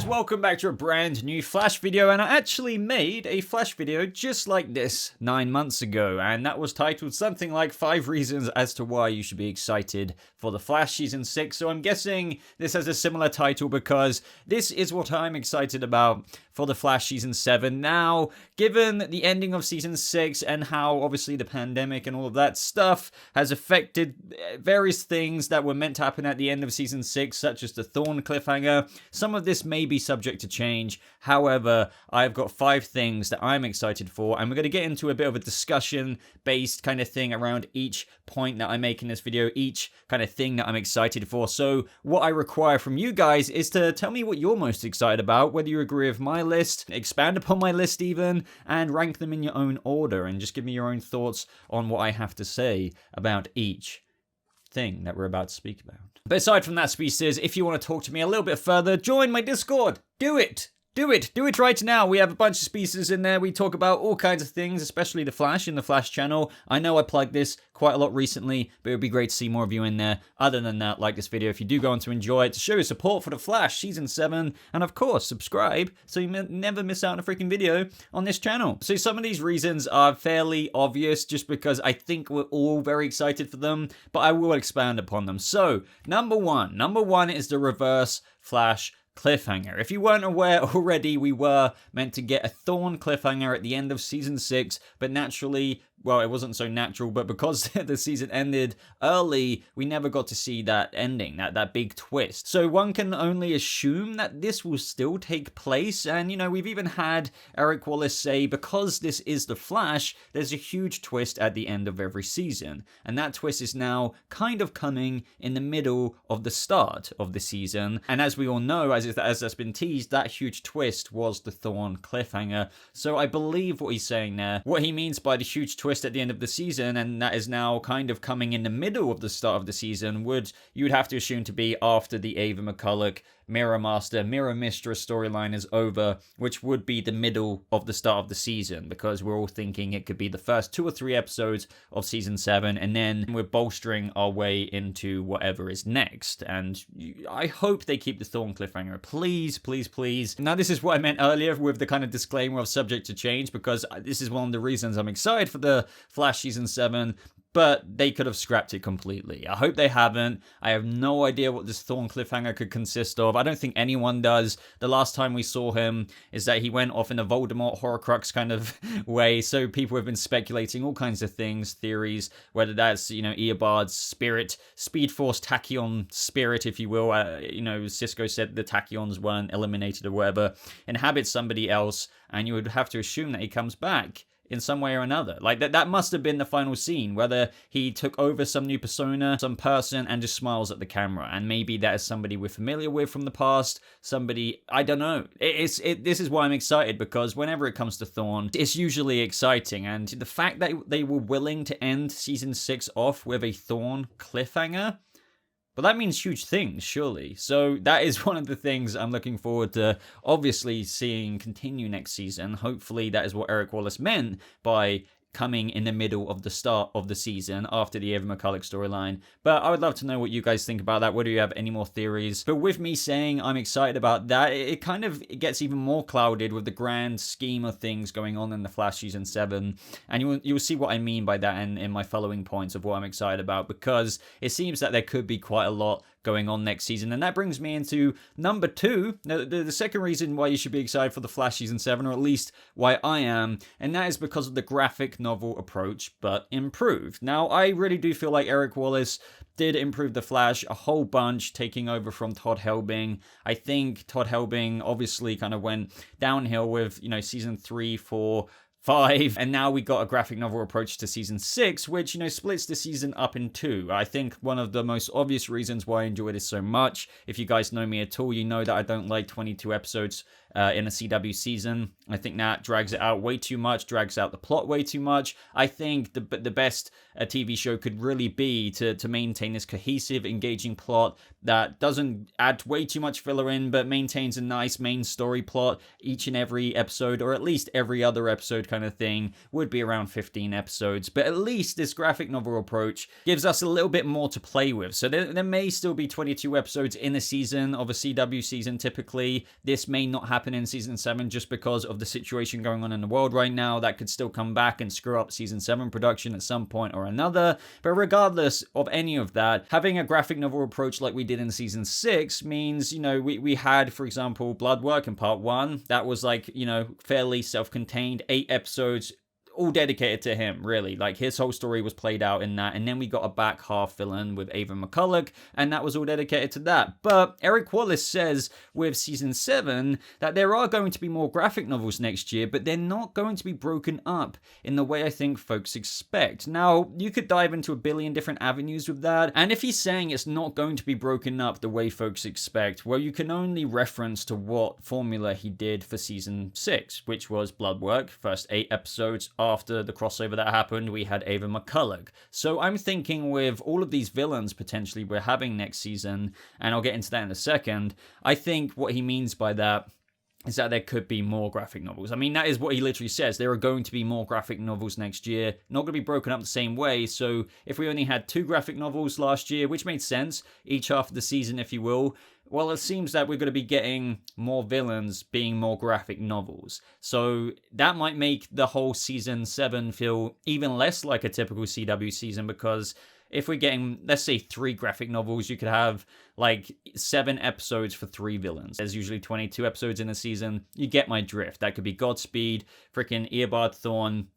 welcome back to a brand new Flash video, and I actually made a Flash video just like this 9 months ago, and that was titled something like 5 reasons as to why you should be excited for the Flash Season 6, so I'm guessing this has a similar title because this is what I'm excited about for the Flash Season 7. Now, given the ending of Season 6 and how obviously the pandemic and all of that stuff has affected various things that were meant to happen at the end of Season 6, such as the Thorn cliffhanger, some of this may be subject to change. However, I've got 5 things that I'm excited for, and we're going to get into a bit of a discussion-based kind of thing around each point that I make in this video, each kind of thing that I'm excited for. So what I require from you guys is to tell me what you're most excited about, whether you agree with my list, expand upon my list even, and rank them in your own order, and just give me your own thoughts on what I have to say about each thing that we're about to speak about. But aside from that, species, if you want to talk to me a little bit further, join my Discord. Do it! Do it right now. We have a bunch of species in there. We talk about all kinds of things, especially the Flash in the Flash channel. I know I plugged this quite a lot recently, but it would be great to see more of you in there. Other than that, like this video if you do go on to enjoy it, to show your support for the Flash Season 7, and of course, subscribe so you never miss out on a freaking video on this channel. So some of these reasons are fairly obvious just because I think we're all very excited for them, but I will expand upon them. So, number one is the Reverse Flash cliffhanger. If you weren't aware already, we were meant to get a Thorn cliffhanger at the end of Season 6, but naturally, well, it wasn't so natural, but because the season ended early, we never got to see that ending, that big twist. So one can only assume that this will still take place, and you know, we've even had Eric Wallace say, because this is the Flash, there's a huge twist at the end of every season, and that twist is now kind of coming in the middle of the start of the season, and as we all know, as that's been teased, that huge twist was the Thorn cliffhanger. So I believe what he's saying there. What he means by the huge twist at the end of the season, and that is now kind of coming in the middle of the start of the season, you would have to assume to be after the Ava McCulloch Mirror Master, Mirror Mistress storyline is over, which would be the middle of the start of the season, because we're all thinking it could be the first 2 or 3 episodes of Season 7, and then we're bolstering our way into whatever is next. And I hope they keep the Thorn cliffhanger. Please, please, please. Now, this is what I meant earlier with the kind of disclaimer of subject to change, because this is one of the reasons I'm excited for the Flash Season 7, but they could have scrapped it completely. I hope they haven't. I have no idea what this Thorn cliffhanger could consist of. I don't think anyone does. The last time we saw him is that he went off in a Voldemort Horcrux kind of way, so people have been speculating all kinds of things, theories, whether that's, you know, Eobard's spirit, Speedforce tachyon spirit, if you will. You know, Cisco said the tachyons weren't eliminated or whatever, inhabits somebody else, and you would have to assume that he comes back in some way or another. Like, that must have been the final scene, whether he took over some new persona, some person, and just smiles at the camera, and maybe that is somebody we're familiar with from the past, somebody, I don't know. This is why I'm excited, because whenever it comes to Thorn, it's usually exciting, and the fact that they were willing to end Season 6 off with a Thorn cliffhanger, but that means huge things, surely. So that is one of the things I'm looking forward to obviously seeing continue next season. Hopefully that is what Eric Wallace meant by coming in the middle of the start of the season after the Ava McCulloch storyline. But I would love to know what you guys think about that, whether you have any more theories. But with me saying I'm excited about that, it kind of gets even more clouded with the grand scheme of things going on in the Flash Season 7. And you'll see what I mean by that in my following points of what I'm excited about, because it seems that there could be quite a lot going on next season. And that brings me into number 2, the second reason why you should be excited for the Flash Season 7, or at least why I am, and that is because of the graphic novel approach, but improved. Now, I really do feel like Eric Wallace did improve the Flash a whole bunch, taking over from Todd Helbing. I think Todd Helbing obviously kind of went downhill with, you know, Season 3, 4, 5, and now we got a graphic novel approach to Season 6, which, you know, splits the season up in 2. I think one of the most obvious reasons why I enjoy this so much, if you guys know me at all, you know that I don't like 22 episodes in a CW season. I think that drags it out way too much, drags out the plot way too much. I think the best a TV show could really be to maintain this cohesive, engaging plot that doesn't add way too much filler in, but maintains a nice main story plot each and every episode, or at least every other episode kind of thing, would be around 15 episodes. But at least this graphic novel approach gives us a little bit more to play with. So there may still be 22 episodes in a season of a CW season typically. This may not happen in season 7 just because of the situation going on in the world right now. That could still come back and screw up season 7 production at some point or another. But regardless of any of that, having a graphic novel approach like we did in season 6 means, we had, for example, Bloodwork in part 1. That was like, fairly self-contained, 8 episodes, all dedicated to him, really. Like, his whole story was played out in that. And then we got a back half villain with Ava McCulloch, and that was all dedicated to that. But Eric Wallace says with season 7 that there are going to be more graphic novels next year, but they're not going to be broken up in the way I think folks expect. Now, you could dive into a billion different avenues with that. And if he's saying it's not going to be broken up the way folks expect, well, you can only reference to what formula he did for season 6, which was Bloodwork. First 8 episodes after the crossover that happened, we had Ava McCulloch. So I'm thinking with all of these villains potentially we're having next season, and I'll get into that in a second, I think what he means by that is that there could be more graphic novels. I mean, that is what he literally says. There are going to be more graphic novels next year, not going to be broken up the same way. So if we only had 2 graphic novels last year, which made sense, each half of the season, if you will, well, it seems that we're going to be getting more villains being more graphic novels. So that might make the whole season 7 feel even less like a typical CW season, because if we're getting, let's say, 3 graphic novels, you could have like 7 episodes for 3 villains. There's usually 22 episodes in a season. You get my drift. That could be Godspeed, freaking Earbard Thorn,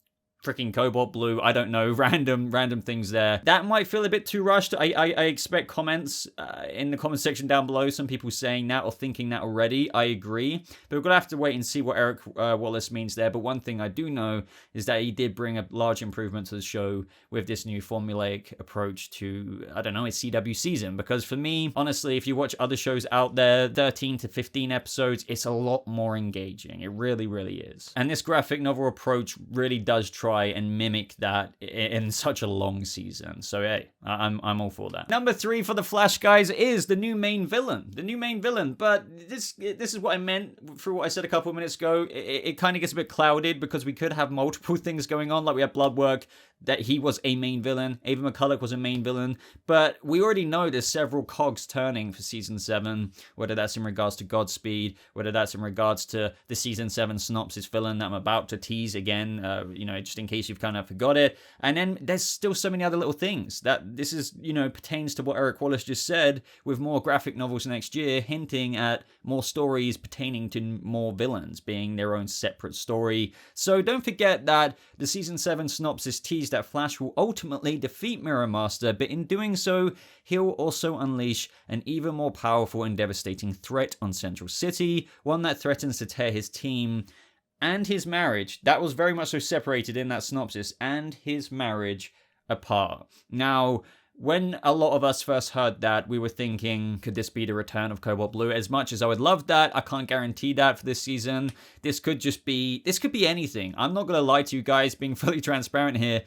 freaking Cobalt Blue, I don't know, random things there. That might feel a bit too rushed. I expect comments in the comment section down below, some people saying that or thinking that already. I agree, but we're going to have to wait and see what Eric Wallace means there. But one thing I do know is that he did bring a large improvement to the show with this new formulaic approach to, I don't know, a CW season. Because for me, honestly, if you watch other shows out there, 13 to 15 episodes, it's a lot more engaging. It really, really is. And this graphic novel approach really does try and mimic that in such a long season. So hey, I'm all for that. Number 3 for the Flash, guys, is the new main villain. The new main villain. But this is what I meant through what I said a couple of minutes ago. It kind of gets a bit clouded because we could have multiple things going on. Like we had Bloodwork, that he was a main villain. Ava McCulloch was a main villain. But we already know there's several cogs turning for season 7, whether that's in regards to Godspeed, whether that's in regards to the season 7 synopsis villain that I'm about to tease again, just in case you've kind of forgot it. And then there's still so many other little things that this is, pertains to what Eric Wallace just said, with more graphic novels next year, hinting at more stories pertaining to more villains being their own separate story. So don't forget that the season 7 synopsis teased that Flash will ultimately defeat Mirror Master, but in doing so, he'll also unleash an even more powerful and devastating threat on Central City, one that threatens to tear his team and his marriage, that was very much so separated in that synopsis, and his marriage apart. Now, when a lot of us first heard that, we were thinking, could this be the return of Cobalt Blue? As much as I would love that, I can't guarantee that for this season. This could be anything. I'm not going to lie to you guys, being fully transparent here.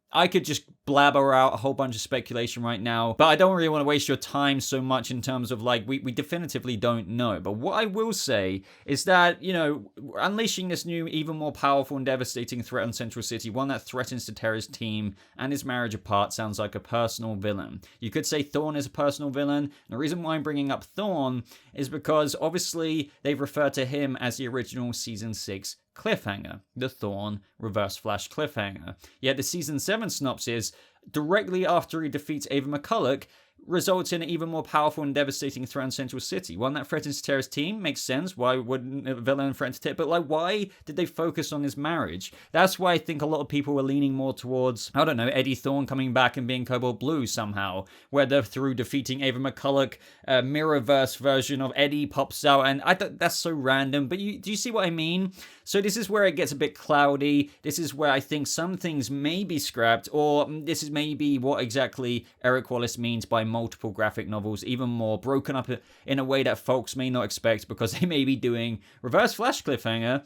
I could just blabber out a whole bunch of speculation right now, but I don't really want to waste your time so much in terms of we definitively don't know. But what I will say is that, unleashing this new, even more powerful and devastating threat on Central City, one that threatens to tear his team and his marriage apart, sounds like a personal villain. You could say Thorn is a personal villain. And the reason why I'm bringing up Thorn is because obviously they've referred to him as the original season 6 cliffhanger, the Thorn Reverse Flash cliffhanger. Yet the season 7 synopsis, directly after he defeats Ava McCulloch, results in an even more powerful and devastating threat on Central City. One that threatens to tear his team, makes sense. Why wouldn't a villain threaten to tear? But why did they focus on his marriage? That's why I think a lot of people were leaning more towards, I don't know, Eddie Thorne coming back and being Cobalt Blue somehow, whether through defeating Ava McCulloch, a Mirrorverse version of Eddie pops out, and that's so random. But do you see what I mean? So this is where it gets a bit cloudy. This is where I think some things may be scrapped, or this is maybe what exactly Eric Wallace means by multiple graphic novels, even more broken up in a way that folks may not expect, because they may be doing Reverse Flash cliffhanger,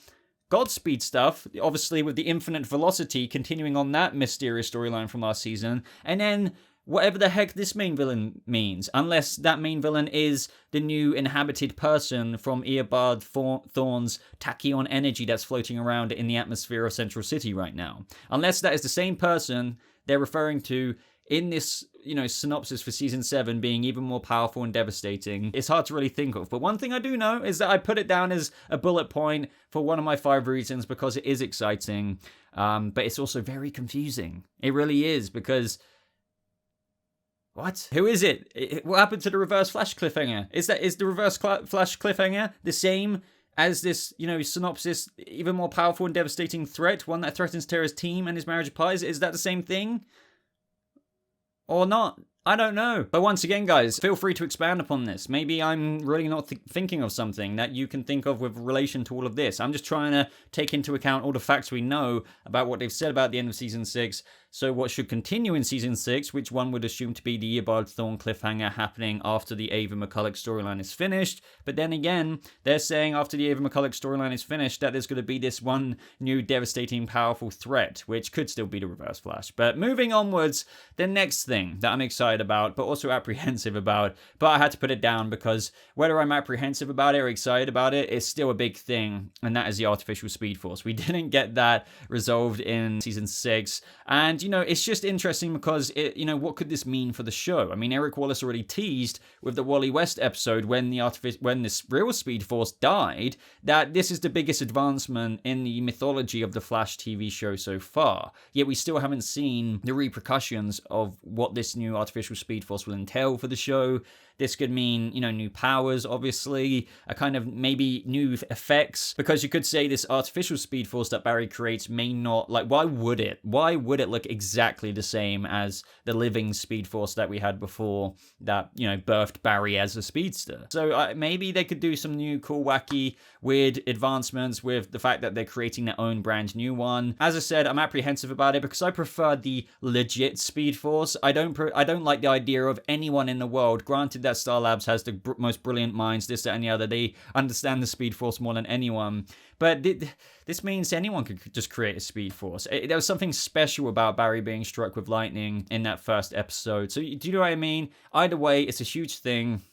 Godspeed stuff, obviously with the infinite velocity, continuing on that mysterious storyline from last season, and then whatever the heck this main villain means, unless that main villain is the new inhabited person from Eobard Thawne's tachyon energy that's floating around in the atmosphere of Central City right now. Unless that is the same person they're referring to in this, synopsis for season 7 being even more powerful and devastating, it's hard to really think of. But one thing I do know is that I put it down as a bullet point for one of my 5 reasons, because it is exciting, but it's also very confusing. It really is, because what? Who is it? What happened to the Reverse Flash cliffhanger? Is the Reverse Flash cliffhanger the same as this, synopsis, even more powerful and devastating threat, one that threatens Terra's team and his marriage of pies? Is that the same thing? Or not? I don't know. But once again, guys, feel free to expand upon this. Maybe I'm really not thinking of something that you can think of with relation to all of this. I'm just trying to take into account all the facts we know about what they've said about the end of Season 6. So what should continue in Season 6, which one would assume to be the Eobard Thawne cliffhanger happening after the Ava McCulloch storyline is finished. But then again, they're saying after the Ava McCulloch storyline is finished that there's going to be this one new devastating, powerful threat, which could still be the Reverse Flash. But moving onwards, the next thing that I'm excited about, but also apprehensive about, but I had to put it down because whether I'm apprehensive about it or excited about it, it's still a big thing, and that is the artificial Speed Force. We didn't get that resolved in Season 6, and it's just interesting because what could this mean for the show? I mean, Eric Wallace already teased with the Wally West episode when this real Speed Force died that this is the biggest advancement in the mythology of the Flash TV show so far. Yet we still haven't seen the repercussions of what this new artificial Speed Force will entail for the show. This could mean, new powers, obviously, a kind of maybe new effects, because you could say this artificial Speed Force that Barry creates may not, why would it? Why would it look exactly the same as the living Speed Force that we had before that, birthed Barry as a speedster? So maybe they could do some new, cool, wacky, weird advancements with the fact that they're creating their own brand new one. As I said, I'm apprehensive about it because I prefer the legit Speed Force. I don't like the idea of anyone in the world, granted that Star Labs has the most brilliant minds, this, that, and the other. They understand the Speed Force more than anyone. But this means anyone could just create a Speed Force. There was something special about Barry being struck with lightning in that first episode. So do you know what I mean? Either way, it's a huge thing.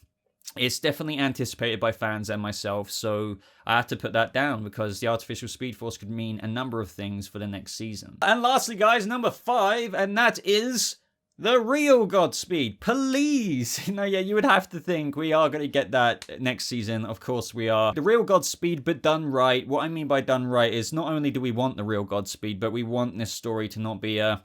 It's definitely anticipated by fans and myself, so I have to put that down because the artificial Speed Force could mean a number of things for the next season. And lastly, guys, number 5, and that is the Real Godspeed. Please! You would have to think we are going to get that next season. Of course we are. The Real Godspeed, but done right. What I mean by done right is not only do we want the Real Godspeed, but we want this story to not be a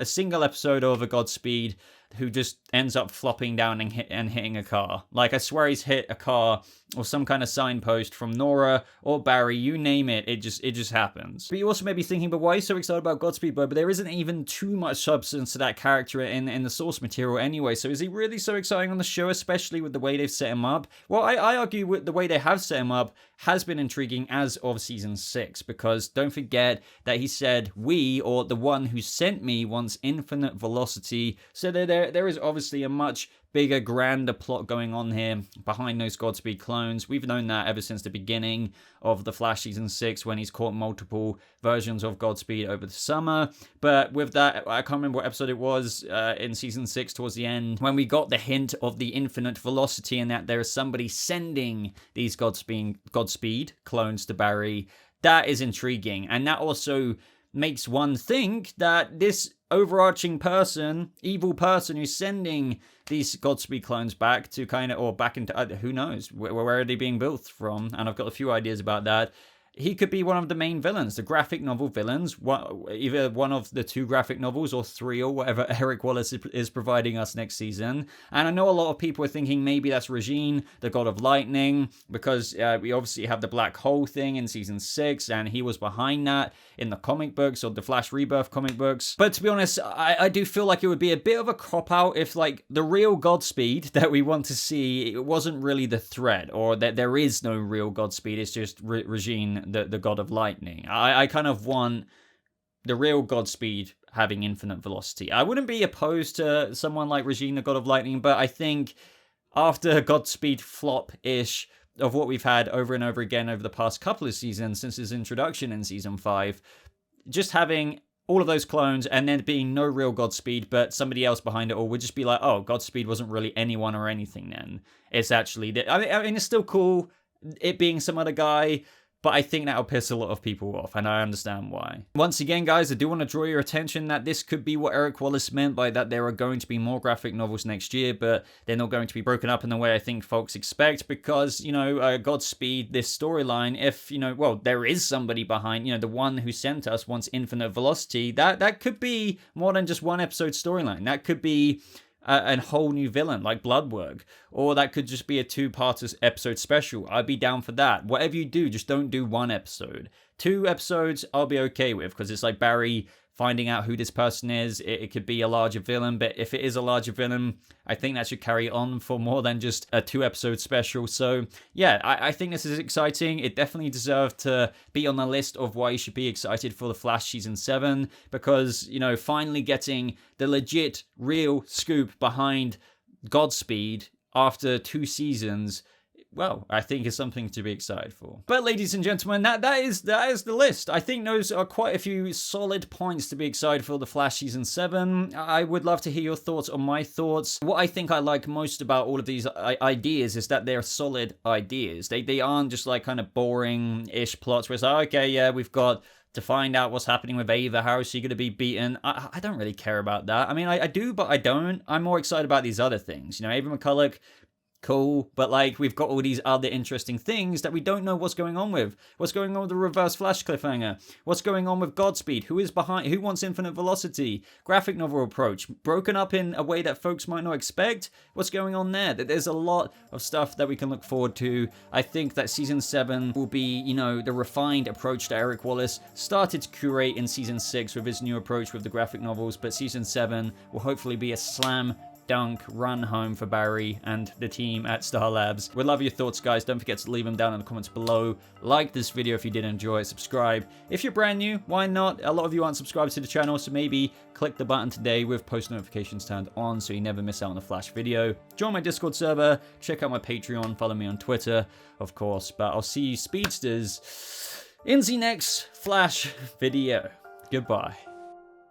single episode of a Godspeed who just ends up flopping down and hitting a car. I swear he's hit a car or some kind of signpost from Nora or Barry, you name it, it just happens. But you also may be thinking, but why are you so excited about Godspeed, Bo? But there isn't even too much substance to that character in the source material anyway, so is he really so exciting on the show, especially with the way they've set him up? Well, I argue with the way they have set him up has been intriguing as of Season 6, because don't forget that he said, we, or the one who sent me, wants infinite velocity, so there is obviously a much bigger, grander plot going on here behind those Godspeed clones. We've known that ever since the beginning of The Flash Season 6 when he's caught multiple versions of Godspeed over the summer. But with that, I can't remember what episode it was in Season 6 towards the end when we got the hint of the infinite velocity and that there is somebody sending these Godspeed clones to Barry. That is intriguing. And that also makes one think that this overarching person, evil person who's sending these Godspeed clones back to back into, who knows, where are they being built from? And I've got a few ideas about that. He could be one of the main villains, the graphic novel villains, either one of the 2 graphic novels or 3 or whatever Eric Wallace is providing us next season. And I know a lot of people are thinking maybe that's Regine, the God of Lightning, because we obviously have the Blackhole thing in Season 6, and he was behind that in the comic books or the Flash Rebirth comic books. But to be honest, I do feel like it would be a bit of a cop-out if the real Godspeed that we want to see, it wasn't really the threat, or that there is no real Godspeed, it's just Regine being the God of Lightning. I kind of want the real Godspeed having infinite velocity. I wouldn't be opposed to someone like Regina, God of Lightning, but I think after Godspeed flop-ish of what we've had over and over again over the past couple of seasons since his introduction in season 5, just having all of those clones and then being no real Godspeed, but somebody else behind it all would just be like, oh, Godspeed wasn't really anyone or anything then. It's actually, I mean, it's still cool it being some other guy, but I think that'll piss a lot of people off, and I understand why. Once again, guys, I do want to draw your attention that this could be what Eric Wallace meant by that there are going to be more graphic novels next year, but they're not going to be broken up in the way I think folks expect, because, you know, Godspeed, this storyline, if, you know, well, there is somebody behind, you know, the one who sent us wants infinite velocity, that could be more than just one episode storyline. That could be a whole new villain like Bloodwork, or that could just be a 2-part episode special. I'd be down for that. Whatever you do, just don't do 1 episode. 2 episodes I'll be okay with, because it's like Barry finding out who this person is. It could be a larger villain, but if it is a larger villain, I think that should carry on for more than just a 2-episode special. So yeah, I think this is exciting. It definitely deserved to be on the list of why you should be excited for The Flash Season 7, because, you know, finally getting the legit, real scoop behind Godspeed after 2 seasons, well, I think is something to be excited for. But ladies and gentlemen, that is the list. I think those are quite a few solid points to be excited for The Flash Season 7. I would love to hear your thoughts on my thoughts. What I think I like most about all of these ideas is that they're solid ideas. They aren't just like kind of boring-ish plots where it's like, okay, yeah, we've got to find out what's happening with Ava. How is she going to be beaten? I don't really care about that. I mean, I do, but I don't. I'm more excited about these other things. You know, Ava McCulloch, cool, but like we've got all these other interesting things that we don't know what's going on with. What's going on with the Reverse Flash cliffhanger? What's going on with Godspeed? Who is behind? Who wants infinite velocity? Graphic novel approach broken up in a way that folks might not expect. What's going on there? There's a lot of stuff that we can look forward to. I think that season 7 will be, you know, the refined approach that Eric Wallace started to curate in season 6 with his new approach with the graphic novels, but season 7 will hopefully be a slam dunk run home for Barry and the team at Star Labs. We'd love your thoughts, guys. Don't forget to leave them down in the comments below. Like this video if you did enjoy it. Subscribe if you're brand new. Why not? A lot of you aren't subscribed to the channel, so maybe click the button today with post notifications turned on so you never miss out on a Flash video. Join my Discord server. Check out my Patreon. Follow me on Twitter, of course. But I'll see you speedsters in the next Flash video. Goodbye.